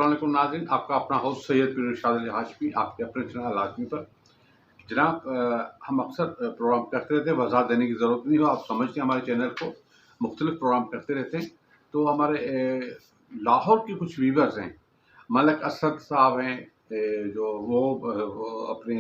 अस्सलाम वालेकुम नाज़रीन, आपका अपना होस्ट सैयद पीर इरशाद अली हाशमी आपके अपने चैनल लाज़मी पर। जनाब, हम अक्सर प्रोग्राम करते रहते हैं, वज़ाहत देने की ज़रूरत नहीं हो, आप समझते हैं हमारे चैनल को मुख्तलिफ प्रोग्राम करते रहते हैं। तो हमारे लाहौर के कुछ वीवर्स हैं, मलक असद साहब हैं, जो वो अपने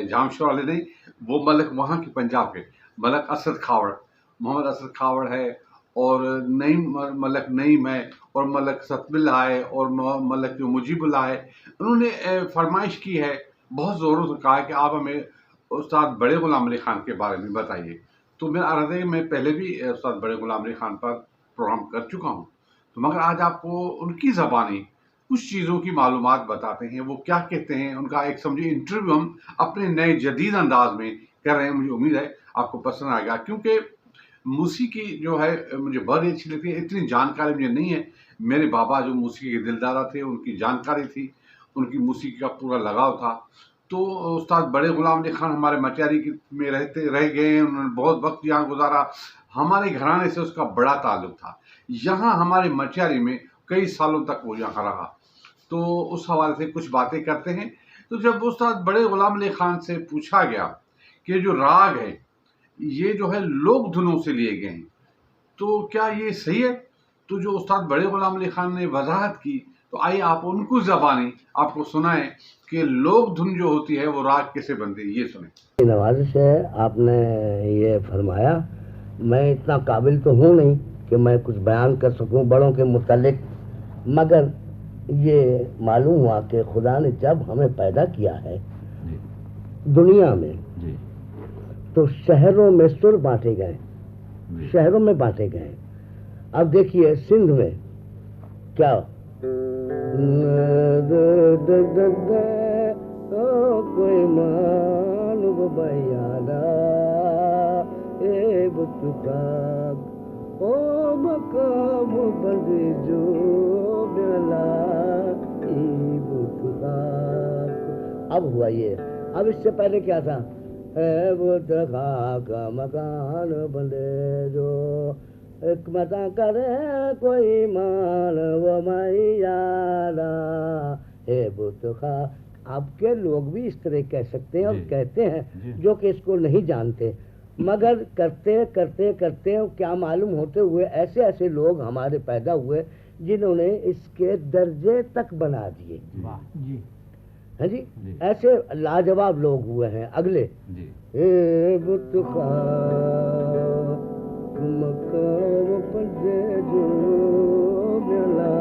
जामशोर वाले नहीं, वो मलक वहाँ के पंजाब के मलक असद खावड़, मोहम्मद असद खावड़ है, और नईम मलक नईम है, और मलक सतबिल्ला है, और मलक जो मुजीबुल्लाह है। उन्होंने फरमाइश की है, बहुत ज़ोरों से कहा है कि आप हमें उस्ताद बड़े ग़ुलाम अली ख़ान के बारे में बताइए। तो मेरा अर्ज़ है कि मैं पहले भी उस्ताद बड़े ग़ुलाम अली ख़ान पर प्रोग्राम कर चुका हूँ, तो मगर आज आपको उनकी ज़बानी कुछ चीज़ों की मालूमात बताते हैं, वो क्या कहते हैं, उनका एक समझिए इंटरव्यू हम अपने नए जदीद अंदाज में कर रहे हैं। मुझे उम्मीद है आपको पसंद आएगा, क्योंकि मौसीकी जो है मुझे बहुत ही अच्छी लगती है। इतनी जानकारी मुझे नहीं है, मेरे बाबा जो मौसीकी के दिलदारा थे, उनकी जानकारी थी, उनकी मौसीकी का पूरा लगाव था। तो उस्ताद बड़े ग़ुलाम अली ख़ान हमारे मटियारी में रह गए हैं, उन्होंने बहुत वक्त यहाँ गुजारा, हमारे घराने से उसका बड़ा ताल्लुक था। यहाँ हमारे मटियारी में कई सालों तक वो यहाँ रहा, तो उस हवाले से कुछ बातें करते हैं। तो जब उस्ताद बड़े ग़ुलाम अली ख़ान से पूछा गया कि जो राग है ये जो है लोक धुनों से लिए गए हैं, तो क्या ये सही है? तो जो उस्ताद बड़े ग़ुलाम अली ख़ान ने वजाहत की, तो आइए आप उनको ज़बानी आपको सुनाएं कि लोक धुन जो होती है वो राग कैसे बनती है, ये सुने। नवाज़िश है, आपने ये फरमाया। मैं इतना काबिल तो हूँ नहीं कि मैं कुछ बयान कर सकूँ बड़ों के मुतालिक, मगर ये मालूम हुआ कि खुदा ने जब हमें पैदा किया है दुनिया में, तो शहरों में सुर बांटे गए, शहरों में बांटे गए। अब देखिए सिंध में क्या कोई मालूम बयाना ए बुतुकाग ओ मकाम बंदी जो बेला ई बुतुकाग। अब हुआ ये। अब इससे पहले क्या था? ए बुतुकाग का मकान बंदे जो एक मता करे कोई मान वो मैयारा हे बुतुखा। आपके लोग भी इस तरह कह सकते हैं और कहते हैं जो कि इसको नहीं जानते, मगर करते करते करते क्या मालूम होते हुए ऐसे ऐसे लोग हमारे पैदा हुए जिन्होंने इसके दर्जे तक बना दिए। हाँ जी, ऐसे लाजवाब लोग हुए हैं। अगले हे बुतुखा मकाम बंदे जो बेला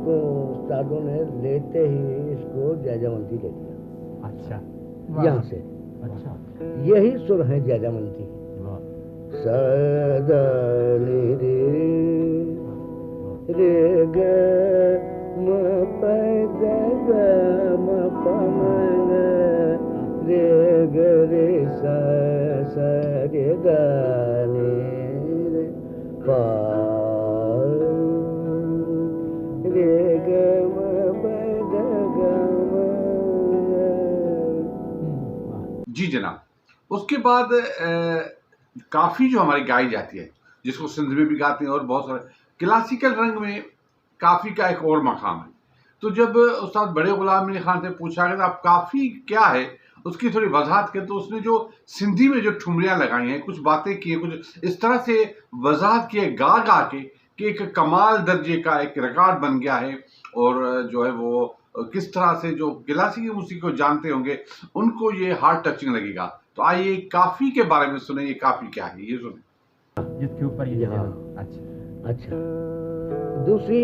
तो उस्तादों ने लेते ही इसको जयजयवंती ले लिया। अच्छा, यहाँ से अच्छा यही सुर है जयजयवंती। सदनी रे ग म प ग म प म रे ग रे स स रे ग रे पा रे ग म प ग म। जी जनाब, उसके बाद काफ़ी जो हमारी गाई जाती है, जिसको सिंध में भी गाते हैं, और बहुत सारे क्लासिकल रंग में काफ़ी का एक और मकाम है। तो जब उस्ताद बड़े ग़ुलाम अली ख़ान से पूछा गया आप काफ़ी क्या है, उसकी थोड़ी वजाहत करें, तो उसने जो सिंधी में जो ठुमरियाँ लगाई हैं, कुछ बातें की हैं, कुछ इस तरह से वजाहत की है गा गा के कि एक कमाल दर्जे का एक रिकॉर्ड बन गया है। और जो है वो किस तरह से जो क्लासिकी मौसीकी को जानते होंगे उनको ये हार्ट टचिंग लगेगा। तो आइए काफ़ी के बारे में सुने, ये काफ़ी क्या है ये सुने, जिसके ऊपर ये अच्छा अच्छा। दूसरी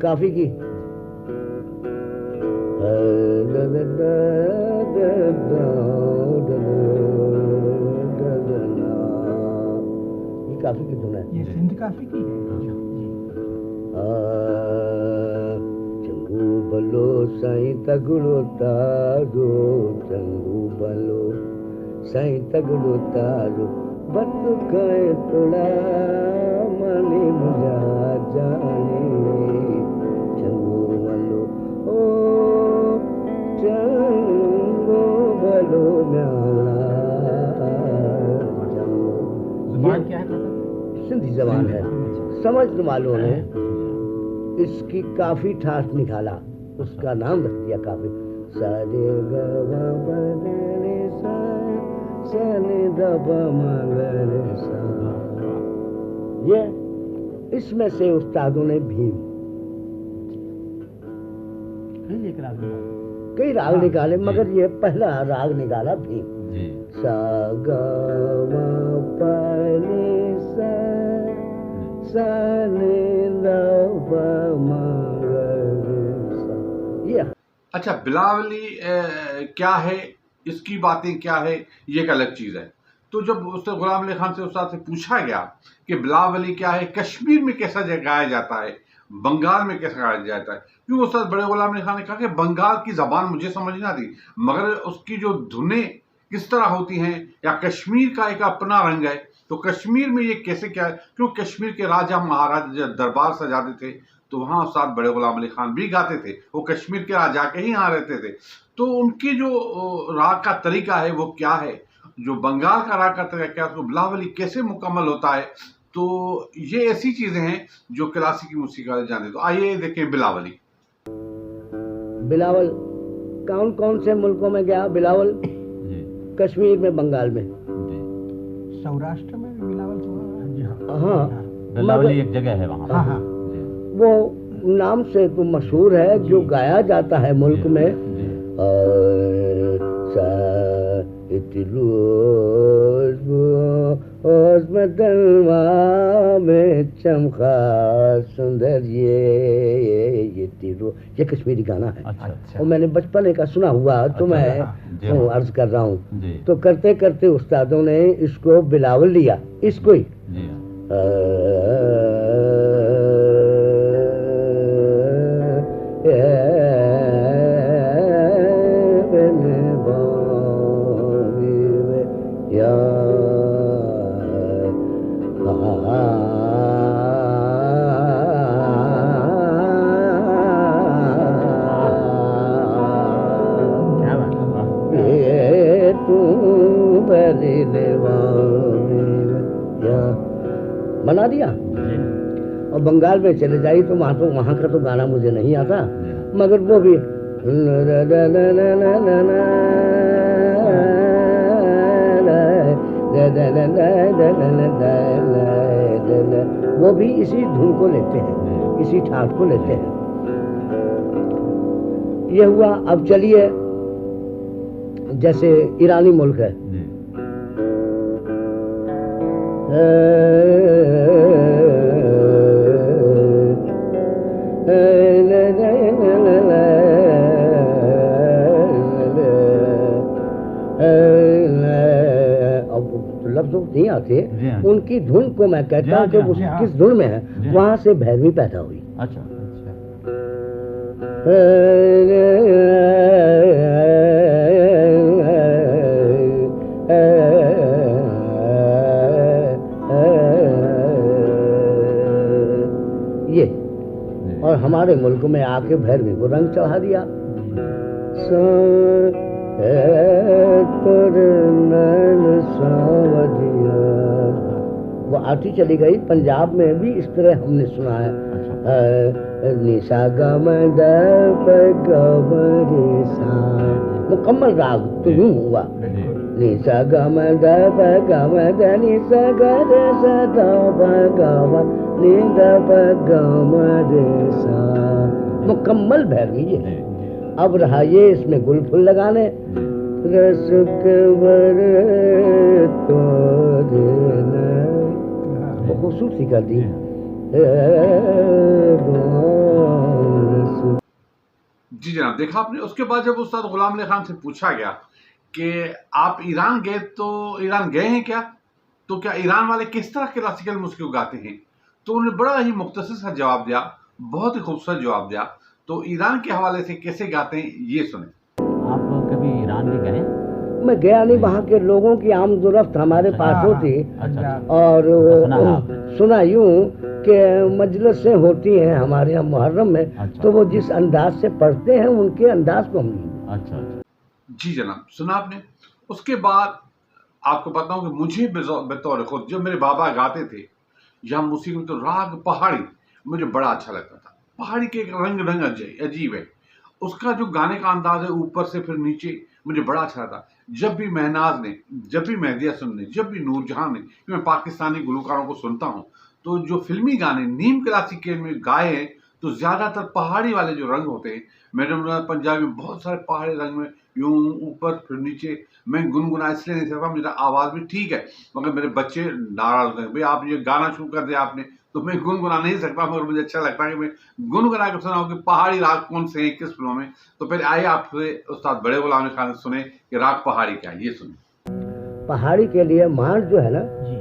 काफी की ये काफी की धुन है, ये सिंध काफी की चंगू बलो साईं तगड़ो तारो, चंगू बलो साईं तगड़ो तारो, बत गए तुड़ा मनी मुझा जाने, चंगू बलो ओ चंगू बलो म्याला। जुबान क्या है? सिंधी जबान है, समझने वालों ने इसकी काफी ठाठ निकाला, उसका नाम रख दिया काफी। सा रे ग म प रे सा, सा नि ध प म ग रे सा। ये इसमें से उस्तादों ने भीम कई राग निकाले, मगर ये पहला राग निकाला भीम। सा ग म प रे सा, सा नि ध प म ग रे सा। ये अच्छा, बिलावली क्या है, इसकी बातें क्या है, ये एक अलग चीज़ है। तो जब उससे गुलाम अली खान से उस्ताद से पूछा गया कि बिलावली क्या है, कश्मीर में कैसा गाया जाता है, बंगाल में कैसा गाया जाता है, क्योंकि उस्ताद बड़े गुलाम अली खान ने कहा कि बंगाल की ज़बान मुझे समझ ना थी, मगर उसकी जो धुनें किस तरह होती हैं, या कश्मीर का एक अपना रंग है, तो कश्मीर में ये कैसे क्या है, क्योंकि कश्मीर के राजा महाराजा जब दरबार सजाते थे तो वहाँ उस्ताद बड़े गुलाम अली खान भी गाते थे, वो कश्मीर के राजा के ही यहाँ रहते थे। तो उनकी जो राग का तरीका है वो क्या है, जो बंगाल का राग का तरीका क्या है, तो बिलावली कैसे मुकम्मल होता है, तो ये ऐसी चीज़ें हैं जो क्लासिकी मौसीकी वाले जानते। तो आइए देखें बिलावली। बिलावल कौन कौन से मुल्कों में गया बिलावल? कश्मीर में, बंगाल में, सौराष्ट्र में भी बिलावल तो हाँ, बिलावली एक जगह है वहाँ। हाँ। वो नाम से तो मशहूर है, जो गाया जाता है मुल्क में। में चमका सुंदर ये तिरु, ये कश्मीरी गाना है। अच्छा। और मैंने बचपन का सुना हुआ, तो मैं अर्ज कर रहा हूँ। तो करते करते उस्तादों ने इसको बिलावल लिया, इसको ही। बना दिया। और बंगाल में चले जाइए तो वहाँ का तो गाना मुझे नहीं आता, मगर वो भी वो भी इसी धुन को लेते हैं, इसी ठाठ को लेते हैं। ये हुआ। अब चलिए, जैसे ईरानी मुल्क है, लफ्ज़ नहीं आते, उनकी धुन को मैं कहता हूँ कि वो किस धुन में है, वहाँ से भैरवी पैदा हुई। अच्छा। ये और हमारे मुल्क में आके भैरवी को रंग चढ़ा दिया। वो आती चली गई। पंजाब में भी इस तरह हमने सुना है। निशा गम द प ग म रे सा, मुकम्मल राग तो यूं हुआ। निशा गम द प ग म द नि सा ग रे सा द प ग म नि द प ग म रे सा, मुकम्मल भैरवी है। अब रहा ये इसमें गुल फुल लगाने। रस कवर तो खूबसूरती कर दी। जी जनाब, देखा आपने। उसके बाद जब उस्ताद गुलाम अली खान से पूछा गया कि आप ईरान गए, तो ईरान गए हैं क्या, तो क्या ईरान वाले किस तरह क्लासिकल म्यूजिक गाते हैं, तो उन्होंने बड़ा ही मुख्तसर सा जवाब दिया, बहुत ही खूबसूरत जवाब दिया। तो ईरान के हवाले से कैसे गाते हैं ये सुने। आप कभी ईरान भी गए? मैं गया नहीं, वहाँ के लोगों की आमदोरफ्त हमारे पास होती। और सुना यूं कि मजलिसें होती हैं हमारे यहाँ मुहर्रम में, तो वो जिस अंदाज से पढ़ते हैं उनके अंदाज को हम। अच्छा। जी जनाब, सुना आपने। उसके बाद आपको बताऊं कि मुझे बतौर खुद, जब मेरे बाबा गाते थे या मौसीकी में तो राग पहाड़ी मुझे बड़ा अच्छा लगता था। पहाड़ी के एक रंग अजीब है, उसका जो गाने का अंदाज है ऊपर से फिर नीचे, मुझे बड़ा अच्छा लगता। जब भी महनाज ने, जब भी मेहदी हसन ने, जब भी नूरजहां ने, मैं पाकिस्तानी गुलकारों को सुनता हूँ तो जो फिल्मी गाने नीम क्लासिक में गाए हैं तो ज्यादातर पहाड़ी वाले जो रंग होते हैं, मैडम पंजाबी में बहुत सारे पहाड़ी रंग में यूं ऊपर फिर नीचे। मैं गुनगुना इसलिए नहीं सकता, मेरा आवाज भी ठीक है, मगर मेरे बच्चे नाराज होते हैं, भाई आप ये गाना शुरू कर दिया आपने, तो मैं गुनगुना नहीं सकता, मगर मुझे अच्छा लगता है कि मैं गुनगुना के सुनाऊं कि पहाड़ी राग कौन से हैं किस फिल्मों में। तो पहले आइए आपसे उस्ताद बड़े गुलाम अली खान से सुने कि राग पहाड़ी क्या है, ये सुने। पहाड़ी के लिए मान जो है ना जी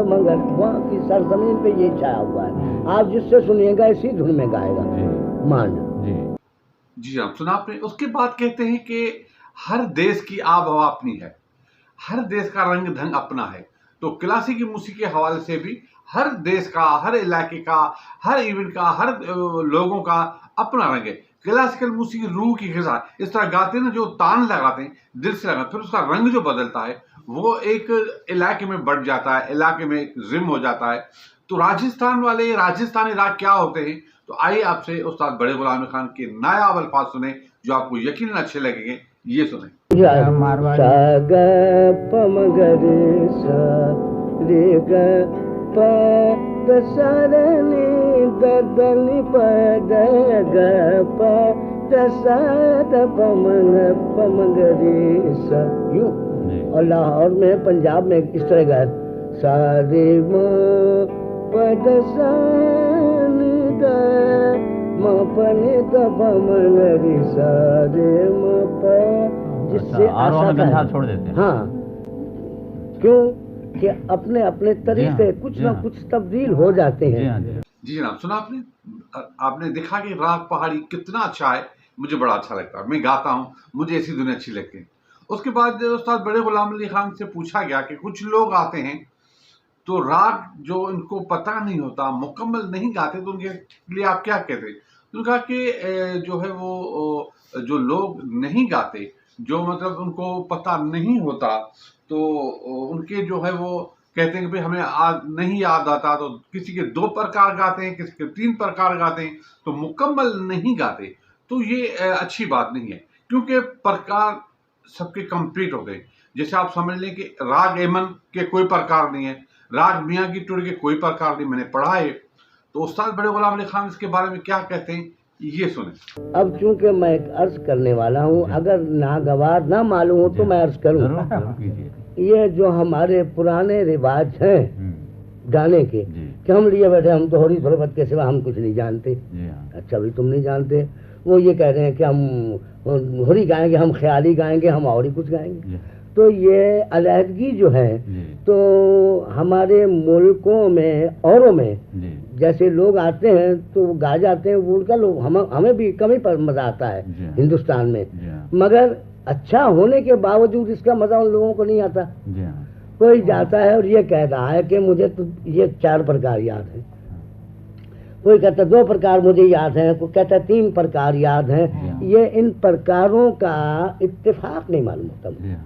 मगर वहाँ की सरजमीन पे ये छाया हुआ है, आप जिससे सुनिएगा इसी धुन में गाएगा मान। जी हाँ, सुना आपने। उसके बाद कहते हैं कि हर देश की आब हवा अपनी है, हर देश का रंग ढंग अपना है। तो क्लासिकी मौसीकी के हवाले से भी हर देश का, हर इलाके का, हर इवेंट का, हर लोगों का अपना रंग है। क्लासिकल मौसीकी रूह की ग़िज़ा, इस तरह गाते हैं ना, जो तान लगाते हैं दिल से लगाते, फिर उसका रंग जो बदलता है वो एक इलाके में बढ़ जाता है, इलाके में एक जिम हो जाता है। तो राजस्थान वाले राजस्थानी राग क्या होते हैं, तो आइए आपसे उस्ताद बड़े गुलाम अली खान के नायाब अल्फाज सुने जो आपको यकीनन अच्छे लगेंगे, ये सुने। और लाहौर में, पंजाब में इस तरह गाया सारे जिससे आशा छोड़ देते हैं। हाँ, क्यों कि अपने अपने तरीके कुछ ना कुछ तब्दील हो जाते हैं। जी जनाब, सुना आपने। आपने देखा कि राग पहाड़ी कितना अच्छा है, मुझे बड़ा अच्छा लगता है, मैं गाता हूँ, मुझे ऐसी दुनिया अच्छी लगती है। उसके बाद उस्ताद बड़े गुलाम अली खान से पूछा गया कि कुछ लोग आते हैं तो राग जो इनको पता नहीं होता, मुकम्मल नहीं गाते, तो उनके लिए आप क्या कहते हैं? तो उन्होंने कहा कि जो है वो जो लोग नहीं गाते, जो मतलब उनको पता नहीं होता, तो उनके जो है वो कहते हैं कि भाई हमें नहीं याद आता, तो किसी के 2 प्रकार गाते हैं, किसी के 3 प्रकार गाते हैं, तो मुकम्मल नहीं गाते। तो ये अच्छी बात नहीं है, क्योंकि प्रकार सबके कंप्लीट होते हैं। जैसे आप समझ लें कि राग एमन के कोई प्रकार नहीं है, राग मियाँ की टुड़ के कोई प्रकार नहीं, मैंने पढ़ा है। तो उस्ताद बड़े गुलाम अली खान इसके बारे में क्या कहते हैं, ये सुने। अब चूंकि मैं एक अर्ज करने वाला हूँ, अगर नागवार ना मालूम हो तो मैं अर्ज करूँ। ये जो हमारे पुराने रिवाज हैं गाने के, कि हम लिए बैठे, हम तो होरी धुलबत के सिवा हम कुछ नहीं जानते। अच्छा भाई, तुम नहीं जानते, वो ये कह रहे हैं कि हम होरी गाएंगे, हम ख्याली गाएंगे, हम और ही कुछ गाएंगे। तो ये अलहदगी जो है, तो हमारे मुल्कों में औरों में जैसे लोग आते हैं तो गा जाते हैं, वो उनका लोग हमें भी कमी पर मजा आता है हिंदुस्तान में, मगर अच्छा होने के बावजूद इसका मजा उन लोगों को नहीं आता। कोई जाता है और ये कह रहा है कि मुझे तो ये 4 प्रकार याद है, कोई कहता 2 प्रकार मुझे याद है, कोई कहता 3 प्रकार याद है। ये इन प्रकारों का इत्तेफाक नहीं मालूम होता मुझे।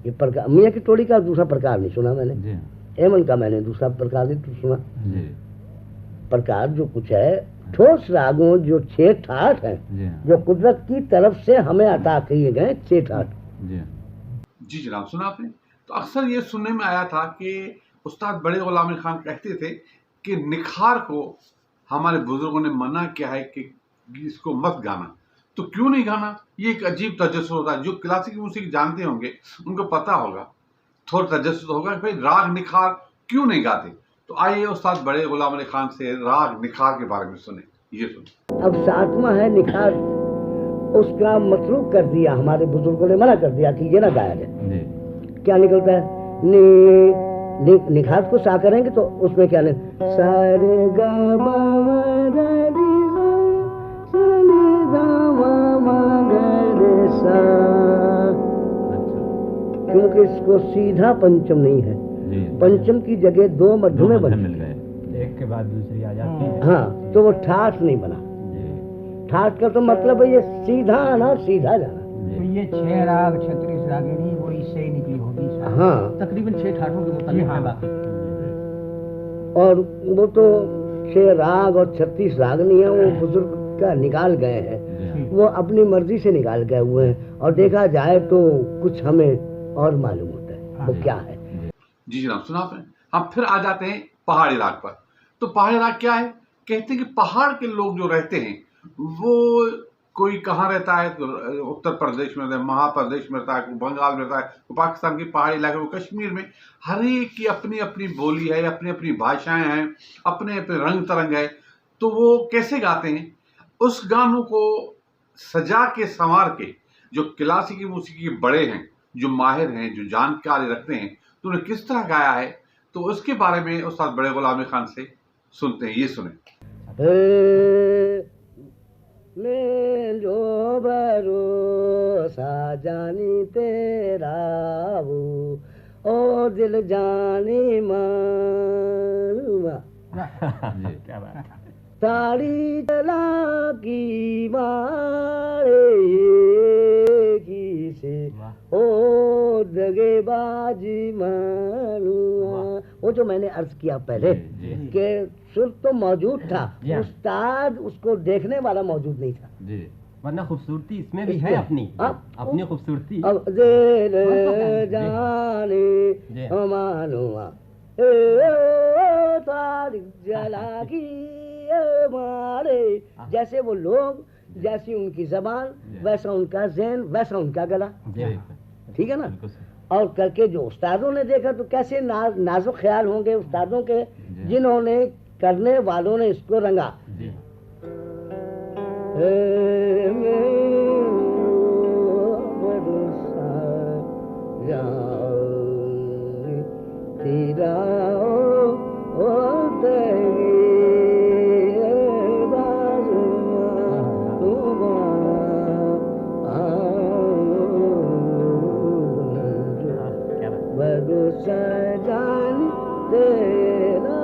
ये प्रकार मियाँ की टोली का दूसरा प्रकार नहीं सुना मैंने, एमन का मैंने दूसरा प्रकार नहीं सुना। प्रकार जो कुछ है, ठोस रागों जो 6 ठाठ हैं, जो कुदरत की तरफ से हमें अता किए गए 6 ठाठ। जी जनाब, सुना आपने। तो अक्सर ये सुनने में आया था कि उस्ताद बड़े गुलाम अली खान कहते थे कि निखार को हमारे बुजुर्गों ने मना किया है कि इसको मत गाना। तो क्यों नहीं गाना? ये एक अजीब तजस्सुस होता है। जो क्लासिक म्यूजिक जानते होंगे उनको पता होगा, थोड़ा तजस्सुस होगा कि भाई राग निखार क्यों नहीं गाते। तो आइए उस्ताद बड़े गुलाम अली खान से राग निखार के बारे में सुने, ये सुने। अब 7वां है निखार, उसका मतलूब कर दिया, हमारे बुजुर्गों ने मना कर दिया कि ये ना गाया जाए। क्या निकलता है? निखार को सा करेंगे तो उसमें क्या सारे गा सा, अच्छा क्योंकि इसको सीधा पंचम नहीं है, जी पंचम की जगह दो दो मध्यमे मध्यम बन, मिल गए। एक के बाद दूसरी आ जाती है। हाँ, तो वो ठाठ नहीं बना। जी ठाठ का तो मतलब है ये सीधा आना, सीधा जाना। तो ये 6 राग 36 रागिणी वो इससे ही निकली होगी शायद। हाँ, तकरीबन 6 ठाठों के मुताबिक है बाकी। और वो तो 6 राग और 36 रागनी है, वो बुजुर्ग का निकाल गए हैं, जी वो अपनी मर्जी से निकाल गए हुए हैं, और देखा जाए तो कुछ हमें और मालूम होता है वो क्या है। जी जनाब, सुना आपने। हम फिर आ जाते हैं पहाड़ी राग पर। तो पहाड़ी राग क्या है? कहते हैं कि पहाड़ के लोग जो रहते हैं वो कोई कहाँ रहता है, तो उत्तर प्रदेश में रहता है, महाप्रदेश में रहता है, कोई बंगाल में रहता है, कोई पाकिस्तान के पहाड़ी इलाके में, कश्मीर में, हर एक की अपनी अपनी बोली है, अपनी अपनी भाषाएं हैं, अपने अपने रंग तरंग है। तो वो कैसे गाते हैं, उस गानों को सजा के संवार के, जो क्लासिकी मौसीकी के बड़े हैं, जो माहिर हैं, जो जानकारी रखते हैं, तो उन्हें किस तरह गाया है, तो उसके बारे में उस्ताद बड़े गुलाम खान से सुनते हैं। ये सुने। मैं जो भरोसा जानी तेरा वो, ओ दिल जानी मारूंगा, जी क्या बात है। ताड़ी चला की मारे की से, ओ दगेबाजी मारूंगा। वो जो मैंने अर्ज किया पहले जी, जी। कि सुर तो मौजूद था, जी हाँ। उस्ताद उसको देखने वाला मौजूद नहीं था। जी वरना खूबसूरती इसमें भी इसमें। है अपनी अब- अपनी खूबसूरती। अब दिल जाने जी। मानुआ, तारीख जला की मारे, जैसे वो लोग, जैसी उनकी जबान, वैसा उनका ज़हन, वैसा उनका गला। जी ठीक है ना। बिल्कुल सही। और करके जो उस्तादों ने देखा तो कैसे नाजुक ख्याल होंगे उस्तादों के, जिन्होंने करने वालों ने इसको रंगा। जी तेरा क्या बात। भरोसा जान तेरा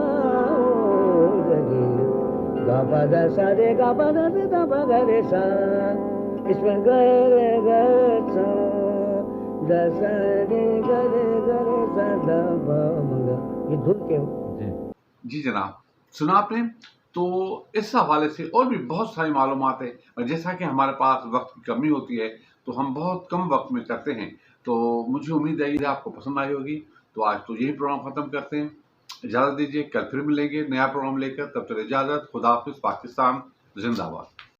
गा दा सा रे गा पा दा से दा पा गा रे सा, इसमें ग रे ग सा दा सा रे ग रे सा दा पा म गा, ये धुन के जी जी जनाब, सुना आपने। तो इस हवाले से और भी बहुत सारी मालूमात है, और जैसा कि हमारे पास वक्त की कमी होती है तो हम बहुत कम वक्त में करते हैं, तो मुझे उम्मीद है कि आपको पसंद आई होगी। तो आज तो यही प्रोग्राम ख़त्म करते हैं, इजाज़त दीजिए, कल फिर मिलेंगे नया प्रोग्राम लेकर। तब तक इजाज़त, खुदा हाफिज़, पाकिस्तान जिंदाबाद।